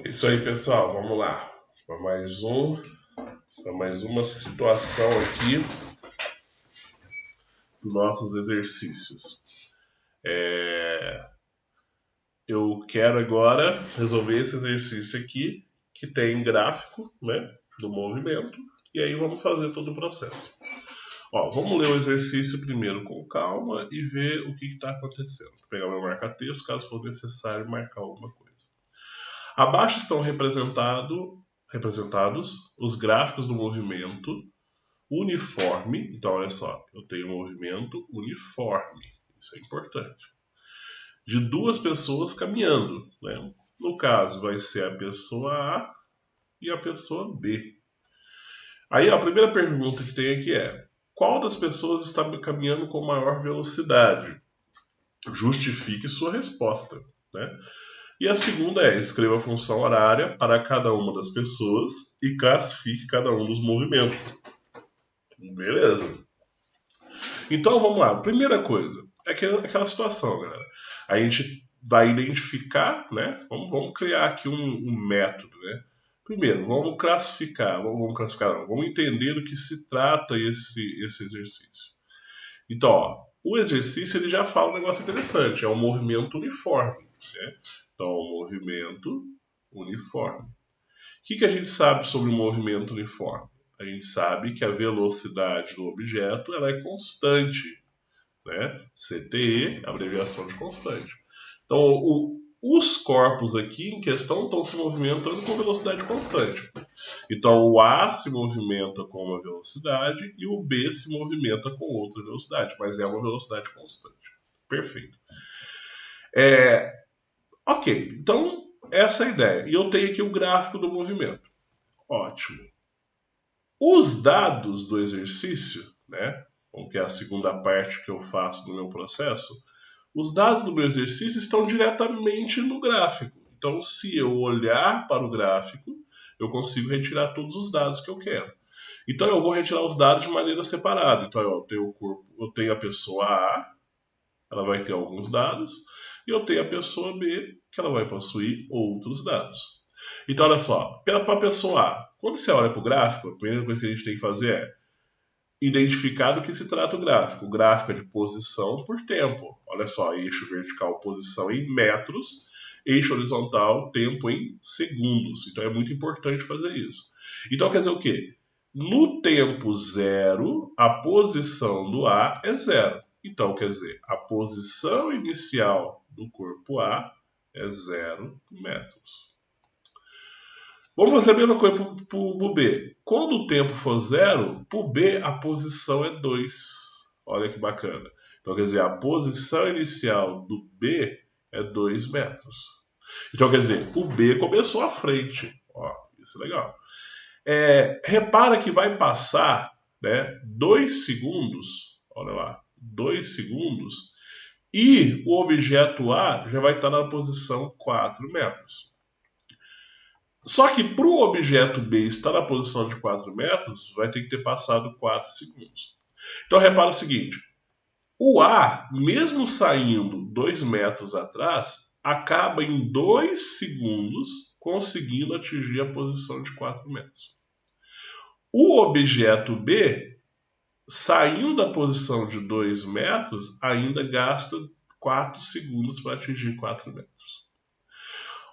Isso aí, pessoal, vamos lá. Para mais uma situação aqui dos nossos exercícios. Eu quero agora resolver esse exercício aqui, que tem gráfico, né, do movimento, e aí vamos fazer todo o processo. Ó, vamos ler o exercício primeiro com calma e ver o que está acontecendo. Vou pegar meu marca-texto, caso for necessário marcar alguma coisa. Abaixo estão representados os gráficos do movimento uniforme. Então, olha só, eu tenho um movimento uniforme. Isso é importante. De duas pessoas caminhando. Né? No caso, vai ser a pessoa A e a pessoa B. Aí, a primeira pergunta que tem aqui é: qual das pessoas está caminhando com maior velocidade? Justifique sua resposta. Né? E a segunda é: escreva a função horária para cada uma das pessoas e classifique cada um dos movimentos. Beleza. Então vamos lá. Primeira coisa, é aquela situação, galera. A gente vai identificar, né? Vamos criar aqui um método, né? Primeiro, vamos classificar, vamos entender do que se trata esse exercício. Então, ó, o exercício ele já fala um negócio interessante, é um movimento uniforme, né? Então, um movimento uniforme. O que a gente sabe sobre o movimento uniforme? A gente sabe que a velocidade do objeto ela é constante, né? CTE, abreviação de constante. Então, os corpos aqui em questão estão se movimentando com velocidade constante. Então, o A se movimenta com uma velocidade e o B se movimenta com outra velocidade, mas é uma velocidade constante. Perfeito. Ok, então essa é a ideia. E eu tenho aqui o gráfico do movimento. Ótimo. Os dados do exercício, né, que é a segunda parte que eu faço do meu processo, os dados do meu exercício estão diretamente no gráfico. Então, se eu olhar para o gráfico, eu consigo retirar todos os dados que eu quero. Então, eu vou retirar os dados de maneira separada. Então, eu tenho o corpo, eu tenho a pessoa A, ela vai ter alguns dados, e eu tenho a pessoa B, que ela vai possuir outros dados. Então, olha só, para a pessoa A, quando você olha para o gráfico, a primeira coisa que a gente tem que fazer é identificar do que se trata o gráfico. O gráfico é de posição por tempo. Olha só, eixo vertical, posição em metros, eixo horizontal, tempo em segundos. Então é muito importante fazer isso. Então quer dizer o quê? No tempo zero, a posição do A é zero. Então quer dizer, a posição inicial do corpo A é 0 metros. Vamos fazer a mesma coisa para o B. Quando o tempo for zero, para o B a posição é 2. Olha que bacana. Então, quer dizer, a posição inicial do B é 2 metros. Então, quer dizer, o B começou à frente. Ó, isso é legal. Repara que vai passar, né, 2 segundos. Olha lá, 2 segundos. E o objeto A já vai estar na posição 4 metros. Só que para o objeto B estar na posição de 4 metros, vai ter que ter passado 4 segundos. Então repara o seguinte: o A, mesmo saindo 2 metros atrás, acaba em 2 segundos conseguindo atingir a posição de 4 metros. O objeto B, saindo da posição de 2 metros, ainda gasta 4 segundos para atingir 4 metros.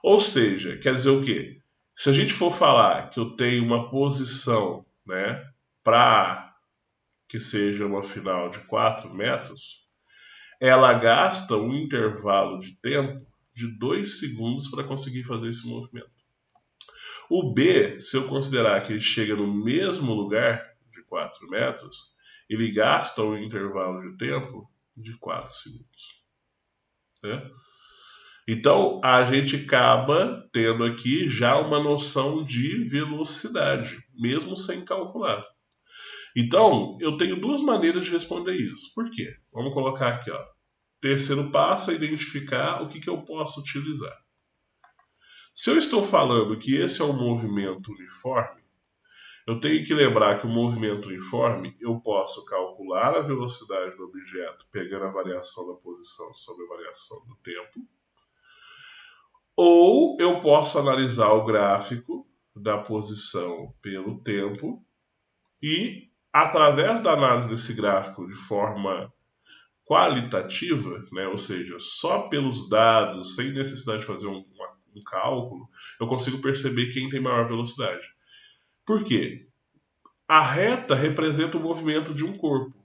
Ou seja, quer dizer o quê? Se a gente for falar que eu tenho uma posição, né, para que seja uma final de 4 metros, ela gasta um intervalo de tempo de 2 segundos para conseguir fazer esse movimento. O B, se eu considerar que ele chega no mesmo lugar de 4 metros, ele gasta um intervalo de tempo de 4 segundos. Né? Então, a gente acaba tendo aqui já uma noção de velocidade, mesmo sem calcular. Então, eu tenho duas maneiras de responder isso. Por quê? Vamos colocar aqui, ó. Terceiro passo é identificar o que eu posso utilizar. Se eu estou falando que esse é um movimento uniforme, eu tenho que lembrar que o movimento uniforme eu posso calcular a velocidade do objeto pegando a variação da posição sobre a variação do tempo. Ou eu posso analisar o gráfico da posição pelo tempo e, através da análise desse gráfico de forma qualitativa, né, ou seja, só pelos dados, sem necessidade de fazer um cálculo, eu consigo perceber quem tem maior velocidade. Por quê? A reta representa o movimento de um corpo.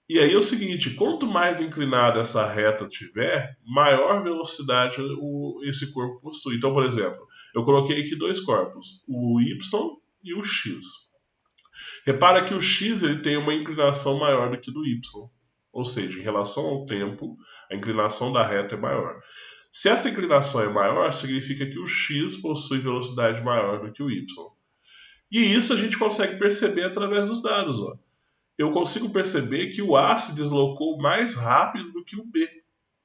E aí é o seguinte, quanto mais inclinada essa reta tiver, maior velocidade esse corpo possui. Então, por exemplo, eu coloquei aqui dois corpos, o Y e o X. Repara que o X ele tem uma inclinação maior do que do Y. Ou seja, em relação ao tempo, a inclinação da reta é maior. Se essa inclinação é maior, significa que o X possui velocidade maior do que o Y. E isso a gente consegue perceber através dos dados. Ó. Eu consigo perceber que o A se deslocou mais rápido do que o B,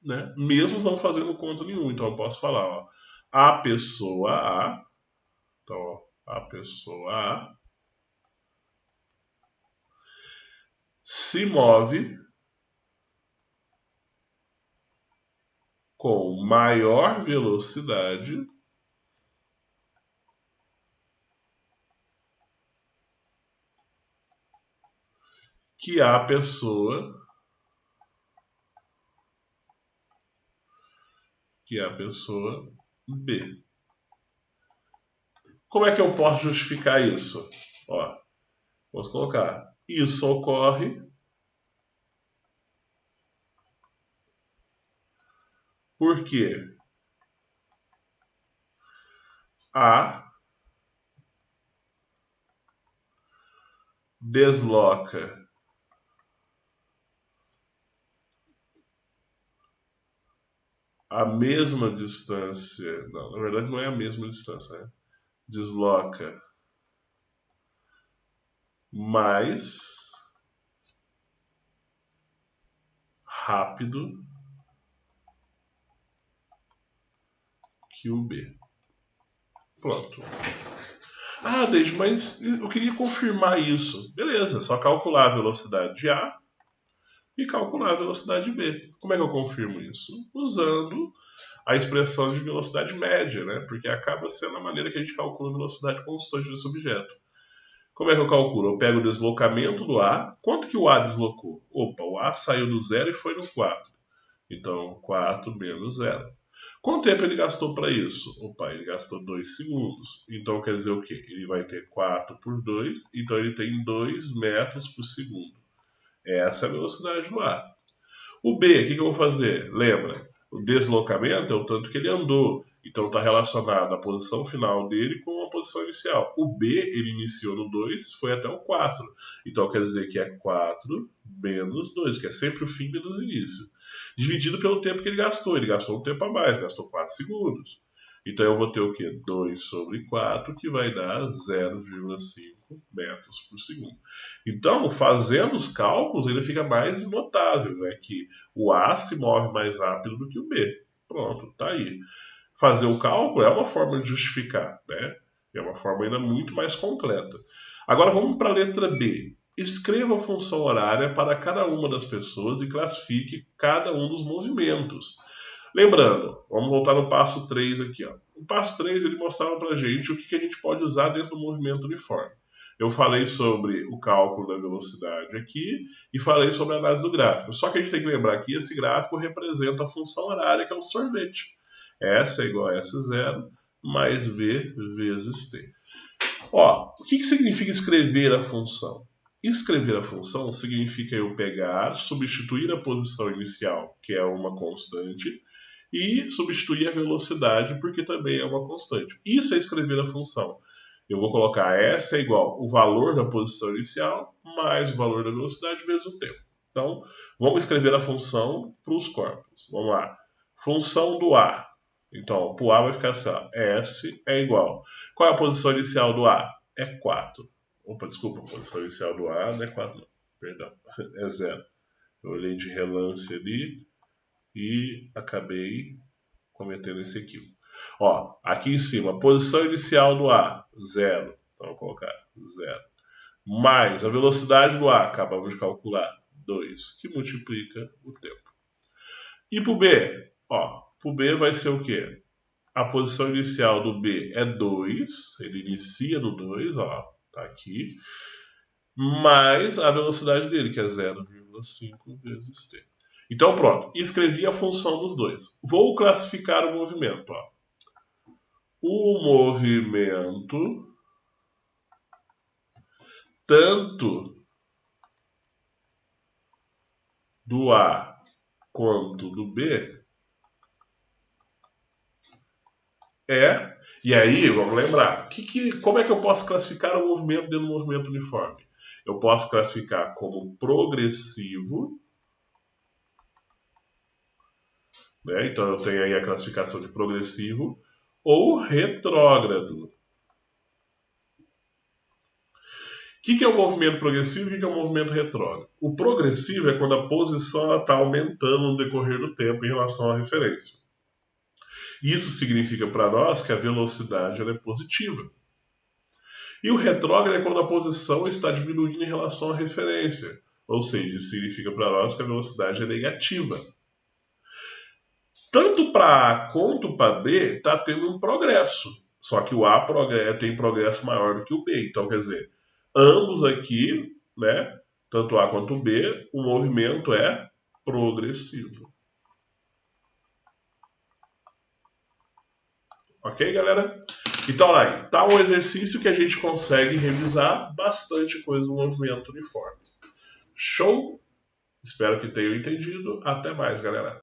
né? Mesmo não fazendo conta nenhum. Então eu posso falar, ó, a pessoa A, então, ó, a pessoa A se move com maior velocidade que a pessoa B. Como é que eu posso justificar isso? Ó, vamos colocar. Isso ocorre porque A desloca a mesma distância. Não, na verdade não é a mesma distância, né? Desloca mais rápido que o B. Pronto. Ah, Deide, mas eu queria confirmar isso. Beleza, só calcular a velocidade de A e calcular a velocidade de B. Como é que eu confirmo isso? Usando a expressão de velocidade média, né? Porque acaba sendo a maneira que a gente calcula a velocidade constante desse objeto. Como é que eu calculo? Eu pego o deslocamento do A. Quanto que o A deslocou? Opa, o A saiu do 0 e foi no 4. Então, 4 menos 0. Quanto tempo ele gastou para isso? Opa, ele gastou 2 segundos. Então quer dizer o quê? Ele vai ter 4 por 2, então ele tem 2 metros por segundo. Essa é a velocidade do ar. O B, o que eu vou fazer? Lembra, o deslocamento é o tanto que ele andou. Então está relacionado a posição final dele com a posição inicial. O B, ele iniciou no 2, foi até o 4. Então quer dizer que é 4 menos 2, que é sempre o fim menos o início. Dividido pelo tempo que ele gastou. Ele gastou um tempo a mais, gastou 4 segundos. Então eu vou ter o quê? 2 sobre 4, que vai dar 0,5 metros por segundo. Então, fazendo os cálculos, ainda fica mais notável, né? Que o A se move mais rápido do que o B. Pronto, tá aí. Fazer o cálculo é uma forma de justificar, né? É uma forma ainda muito mais completa. Agora vamos para a letra B. Escreva a função horária para cada uma das pessoas e classifique cada um dos movimentos. Lembrando, vamos voltar no passo 3 aqui. Ó. O passo 3 ele mostrava para a gente o que a gente pode usar dentro do movimento uniforme. Eu falei sobre o cálculo da velocidade aqui e falei sobre a análise do gráfico. Só que a gente tem que lembrar que esse gráfico representa a função horária, que é o sorvete. S é igual a S0 mais V vezes T. Ó, o que significa escrever a função? Escrever a função significa eu pegar, substituir a posição inicial, que é uma constante, e substituir a velocidade, porque também é uma constante. Isso é escrever a função. Eu vou colocar S é igual o valor da posição inicial mais o valor da velocidade vezes o tempo. Então, vamos escrever a função para os corpos. Vamos lá. Função do A. Então, para o A vai ficar assim, ó, S é igual. Qual é a posição inicial do A? É 4. Opa, desculpa, a posição inicial do A não é 4, não. Perdão, é 0. Eu olhei de relance ali e acabei cometendo esse equívoco. Ó, aqui em cima, posição inicial do A, 0. Então, vou colocar 0. Mais a velocidade do A, acabamos de calcular, 2, que multiplica o tempo. E para o B? Ó, para o B vai ser o quê? A posição inicial do B é 2, ele inicia no 2, ó, tá aqui, mais a velocidade dele, que é 0,5 vezes t. Então pronto, escrevi a função dos dois. Vou classificar o movimento. Ó. O movimento, tanto do A quanto do B, é... E aí, vamos lembrar, como é que eu posso classificar o movimento dentro do movimento uniforme? Eu posso classificar como progressivo, né? Então eu tenho aí a classificação de progressivo, ou retrógrado. O que é o movimento progressivo e o que é o movimento retrógrado? O progressivo é quando a posição está aumentando no decorrer do tempo em relação à referência. Isso significa para nós que a velocidade ela é positiva. E o retrógrado é quando a posição está diminuindo em relação à referência. Ou seja, isso significa para nós que a velocidade é negativa. Tanto para A quanto para B está tendo um progresso. Só que o A tem progresso maior do que o B. Então, quer dizer, ambos aqui, né, tanto A quanto B, o movimento é progressivo. Ok, galera? Então, aí, tá um exercício que a gente consegue revisar bastante coisa do movimento uniforme. Show? Espero que tenham entendido. Até mais, galera.